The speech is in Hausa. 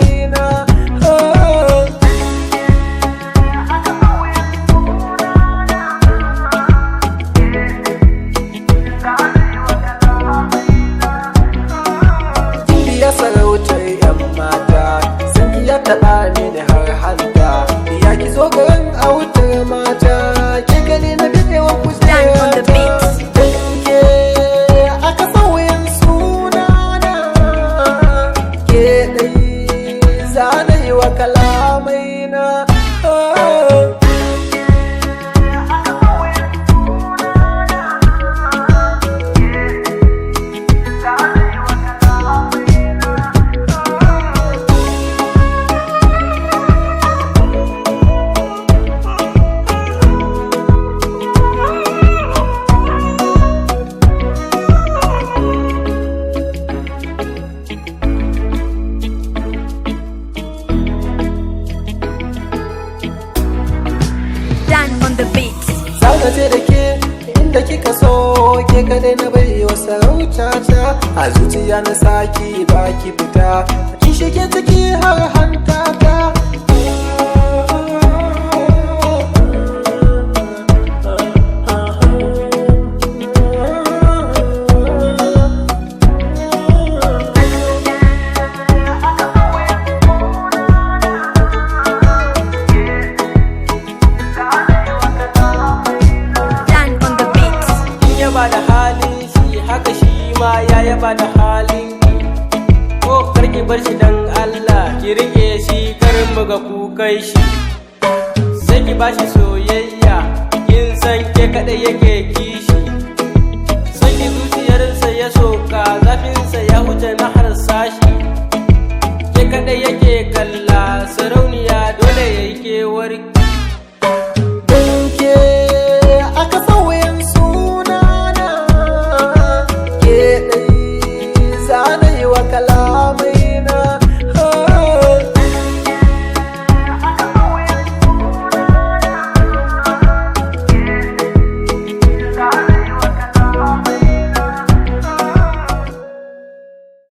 kalamaina. Biya sarautar 'yan mata, sanki ya taɓa mini har hanta. Ya ki zo garin autar mata, ke gani na bidewa kujera ta. Danke aka sauyin sunana, ke ɗai zana yi wa kalamaina. Zaka ce da ke inda kika so, ke kadai na bai wa sarauta ta. A zuciya na saki baki fita, ki shige ciki har hanta ta. Yaba da halin shi haka shi ma ya yaba da halin ki. Ko karki bar shi dan Allah, ki rike shi kar mu ga kukai shi. Sai ki bashi soyayya, kin san ke kadai yake kishi. Sai ki zuciyarsa ya soka, zafinsa ya huce na harsashi. Ke kadai yake kalla, sarauniya dole yayi kewarki. Danke aka sauyin sunana, ke ɗai zana yi wa kalamai.